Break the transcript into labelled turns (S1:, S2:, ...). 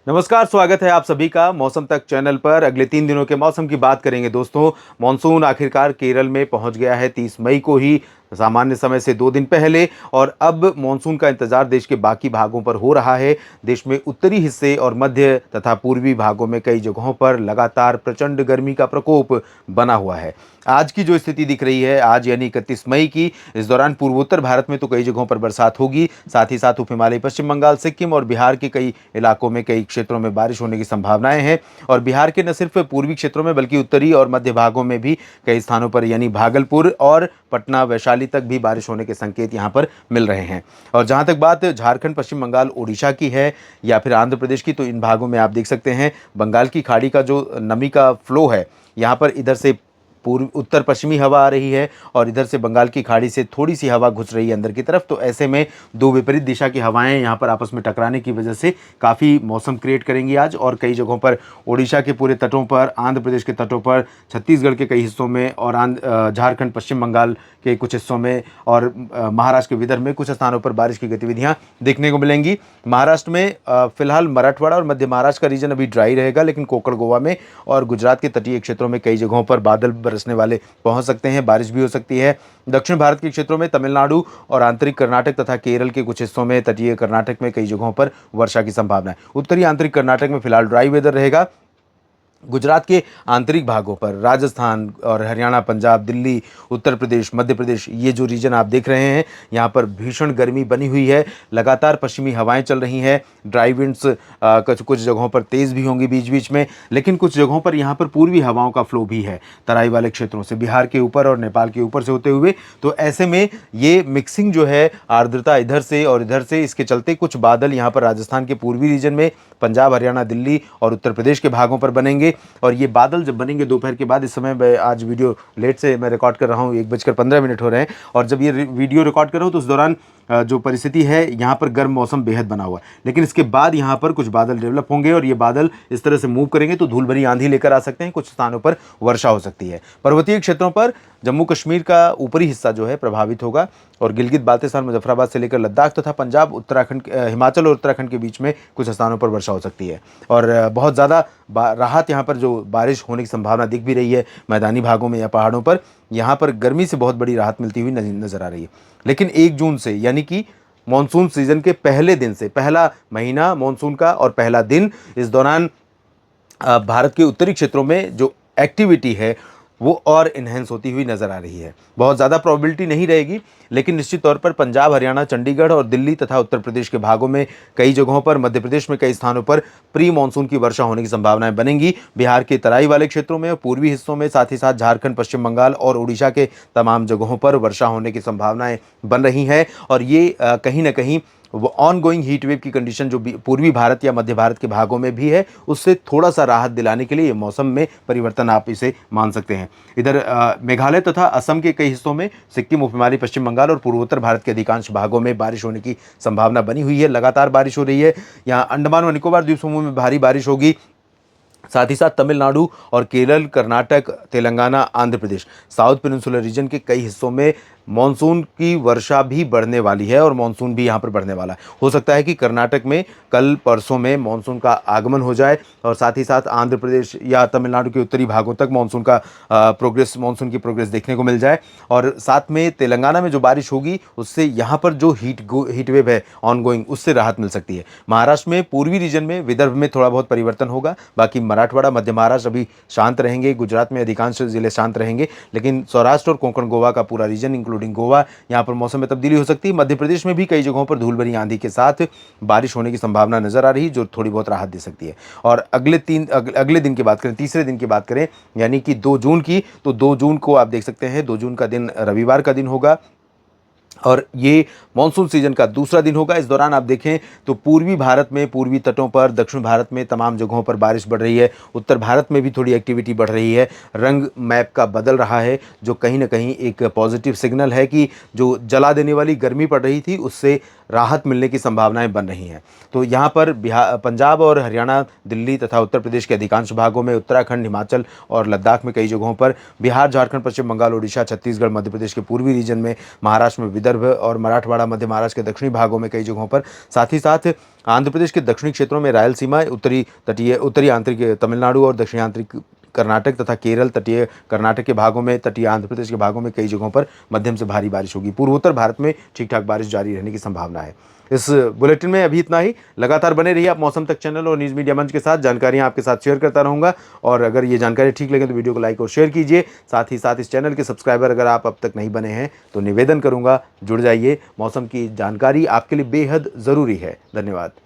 S1: नमस्कार, स्वागत है आप सभी का मौसम तक चैनल पर। अगले 3 दिनों के मौसम की बात करेंगे दोस्तों। मॉनसून आखिरकार केरल में पहुंच गया है 30 मई को ही, सामान्य समय से 2 दिन पहले। और अब मॉनसून का इंतजार देश के बाकी भागों पर हो रहा है। देश में उत्तरी हिस्से और मध्य तथा पूर्वी भागों में कई जगहों पर लगातार प्रचंड गर्मी का प्रकोप बना हुआ है। आज की जो स्थिति दिख रही है, आज यानी 31 मई की, इस दौरान पूर्वोत्तर भारत में तो कई जगहों पर बरसात होगी। साथ ही साथ उप हिमालय, पश्चिम बंगाल, सिक्किम और बिहार के कई इलाकों में, कई क्षेत्रों में बारिश होने की संभावनाएं हैं। और बिहार के न सिर्फ पूर्वी क्षेत्रों में बल्कि उत्तरी और मध्य भागों में भी कई स्थानों पर यानी भागलपुर और पटना, वैशाली तक भी बारिश होने के संकेत यहां पर मिल रहे हैं। और जहां तक बात झारखंड, पश्चिम बंगाल, ओडिशा की है या फिर आंध्र प्रदेश की, तो इन भागों में आप देख सकते हैं बंगाल की खाड़ी का जो नमी का फ्लो है, यहाँ पर इधर से पूर्व उत्तर पश्चिमी हवा आ रही है और इधर से बंगाल की खाड़ी से थोड़ी सी हवा घुस रही है अंदर की तरफ। तो ऐसे में दो विपरीत दिशा की हवाएं यहाँ पर आपस में टकराने की वजह से काफ़ी मौसम क्रिएट करेंगी आज। और कई जगहों पर ओडिशा के पूरे तटों पर, आंध्र प्रदेश के तटों पर, छत्तीसगढ़ के कई हिस्सों में और झारखंड, पश्चिम बंगाल के कुछ हिस्सों में और महाराष्ट्र के विदर्भ में कुछ स्थानों पर बारिश की गतिविधियां देखने को मिलेंगी। महाराष्ट्र में फिलहाल मराठवाड़ा और मध्य महाराष्ट्र का रीजन अभी ड्राई रहेगा, लेकिन कोकण, गोवा में और गुजरात के तटीय क्षेत्रों में कई जगहों पर बादल बरसने वाले पहुंच सकते हैं, बारिश भी हो सकती है। दक्षिण भारत के क्षेत्रों में तमिलनाडु और आंतरिक कर्नाटक तथा केरल के कुछ हिस्सों में, तटीय कर्नाटक में कई जगहों पर वर्षा की संभावना है। उत्तरी आंतरिक कर्नाटक में फिलहाल ड्राई वेदर रहेगा। गुजरात के आंतरिक भागों पर, राजस्थान और हरियाणा, पंजाब, दिल्ली, उत्तर प्रदेश, मध्य प्रदेश, ये जो रीजन आप देख रहे हैं, यहाँ पर भीषण गर्मी बनी हुई है। लगातार पश्चिमी हवाएं चल रही हैं। ड्राई विंड्स कुछ जगहों पर तेज़ भी होंगी बीच बीच में, लेकिन कुछ जगहों पर यहाँ पर पूर्वी हवाओं का फ्लो भी है तराई वाले क्षेत्रों से, बिहार के ऊपर और नेपाल के ऊपर से होते हुए। तो ऐसे में ये मिक्सिंग जो है, आर्द्रता इधर से और इधर से, इसके चलते कुछ बादल यहाँ पर राजस्थान के पूर्वी रीजन में, पंजाब, हरियाणा, दिल्ली और उत्तर प्रदेश के भागों पर बनेंगे। और ये बादल जब बनेंगे दोपहर के बाद, इस समय मैं आज वीडियो लेट से मैं रिकॉर्ड कर रहा हूँ, 1:15 हो रहे हैं, और जब ये वीडियो रिकॉर्ड कर रहा हूँ तो उस दौरान जो परिस्थिति है, यहाँ पर गर्म मौसम बेहद बना हुआ है। लेकिन इसके बाद यहाँ पर कुछ बादल डेवलप होंगे और ये बादल इस तरह से मूव करेंगे तो धूल भरी आंधी लेकर आ सकते हैं। कुछ स्थानों पर वर्षा हो सकती है। पर्वतीय क्षेत्रों पर जम्मू कश्मीर का ऊपरी हिस्सा जो है प्रभावित होगा और गिलगित बाल्टिस्तान, मुजफ्फराबाद से लेकर लद्दाख तथा पंजाब, उत्तराखंड, हिमाचल और उत्तराखंड के बीच में कुछ स्थानों पर वर्षा हो सकती है। और बहुत ज़्यादा राहत यहाँ पर जो बारिश होने की संभावना दिख भी रही है मैदानी भागों में या पहाड़ों पर, यहाँ पर गर्मी से बहुत बड़ी राहत मिलती हुई नजर आ रही है। लेकिन 1 जून से, यानी कि मॉनसून सीजन के पहले दिन से, पहला महीना मॉनसून का और पहला दिन, इस दौरान भारत के उत्तरी क्षेत्रों में जो एक्टिविटी है वो और इन्हेंस होती हुई नज़र आ रही है। बहुत ज़्यादा प्रोबेबिलिटी नहीं रहेगी, लेकिन निश्चित तौर पर पंजाब, हरियाणा, चंडीगढ़ और दिल्ली तथा उत्तर प्रदेश के भागों में कई जगहों पर, मध्य प्रदेश में कई स्थानों पर प्री मानसून की वर्षा होने की संभावनाएं बनेंगी। बिहार के तराई वाले क्षेत्रों में और पूर्वी हिस्सों में, साथ ही साथ झारखंड, पश्चिम बंगाल और उड़ीसा के तमाम जगहों पर वर्षा होने की संभावनाएं बन रही हैं। और ये कहीं ना कहीं वो ऑन गोइंग हीट वेव की कंडीशन जो पूर्वी भारत या मध्य भारत के भागों में भी है, उससे थोड़ा सा राहत दिलाने के लिए ये मौसम में परिवर्तन आप इसे मान सकते हैं। इधर मेघालय तथा असम के कई हिस्सों में, सिक्किम, उप हिमालय, पश्चिम बंगाल और पूर्वोत्तर भारत के अधिकांश भागों में बारिश होने की संभावना बनी हुई है। लगातार बारिश हो रही है। यहाँ अंडमान व निकोबार द्वीप समूह में भारी बारिश होगी। साथ ही साथ तमिलनाडु और Kerala, Karnataka, Telangana, Andhra Pradesh, south peninsular reason के कई हिस्सों में मॉनसून की वर्षा भी बढ़ने वाली है और मॉनसून भी यहाँ पर बढ़ने वाला है। हो सकता है कि कर्नाटक में कल परसों में मॉनसून का आगमन हो जाए और साथ ही साथ आंध्र प्रदेश या तमिलनाडु के उत्तरी भागों तक मॉनसून की प्रोग्रेस देखने को मिल जाए। और साथ में तेलंगाना में जो बारिश होगी उससे यहाँ पर जो हीट वेव है ऑन गोइंग, उससे राहत मिल सकती है। महाराष्ट्र में पूर्वी रीजन में, विदर्भ में थोड़ा बहुत परिवर्तन होगा, बाकी मराठवाड़ा, मध्य महाराष्ट्र अभी शांत रहेंगे। गुजरात में अधिकांश जिले शांत रहेंगे, लेकिन सौराष्ट्र और कोंकण, गोवा का पूरा रीजन इंक्लूडिंग गोवा, यहाँ पर मौसम में तब्दीली हो सकती है। मध्य प्रदेश में भी कई जगहों पर धूल भरी आंधी के साथ बारिश होने की संभावना नजर आ रही है, जो थोड़ी बहुत राहत दे सकती है। और अगले दिन की बात करें, तीसरे दिन की बात करें, यानी कि 2 जून की, तो 2 जून को आप देख सकते हैं, 2 जून का दिन रविवार का दिन होगा और ये मानसून सीजन का दूसरा दिन होगा। इस दौरान आप देखें तो पूर्वी भारत में, पूर्वी तटों पर, दक्षिण भारत में तमाम जगहों पर बारिश बढ़ रही है। उत्तर भारत में भी थोड़ी एक्टिविटी बढ़ रही है। रंग मैप का बदल रहा है, जो कहीं ना कहीं एक पॉजिटिव सिग्नल है कि जो जला देने वाली गर्मी पड़ रही थी उससे राहत मिलने की संभावनाएं बन रही हैं। तो यहाँ पर पंजाब और हरियाणा, दिल्ली तथा उत्तर प्रदेश के अधिकांश भागों में, उत्तराखंड, हिमाचल और लद्दाख में कई जगहों पर, बिहार, झारखंड, पश्चिम बंगाल, ओडिशा, छत्तीसगढ़, मध्य प्रदेश के पूर्वी रीजन में, महाराष्ट्र में विदर्भ और मराठवाड़ा, मध्य महाराष्ट्र के दक्षिणी भागों में कई जगहों पर, साथ ही साथ आंध्र प्रदेश के दक्षिणी क्षेत्रों में, रायलसीमा, उत्तरी आंतरिक तमिलनाडु और दक्षिणी आंतरिक कर्नाटक तथा केरल, तटीय कर्नाटक के भागों में, तटीय आंध्र प्रदेश के भागों में कई जगहों पर मध्यम से भारी बारिश होगी। पूर्वोत्तर भारत में ठीक ठाक बारिश जारी रहने की संभावना है। इस बुलेटिन में अभी इतना ही। लगातार बने रहिए आप मौसम तक चैनल और न्यूज़ मीडिया मंच के साथ। जानकारियां आपके साथ शेयर करता रहूंगा, और अगर ये जानकारी ठीक लगे तो वीडियो को लाइक और शेयर कीजिए। साथ ही साथ इस चैनल के सब्सक्राइबर अगर आप अब तक नहीं बने हैं तो निवेदन करूंगा, जुड़ जाइए। मौसम की जानकारी आपके लिए बेहद ज़रूरी है। धन्यवाद।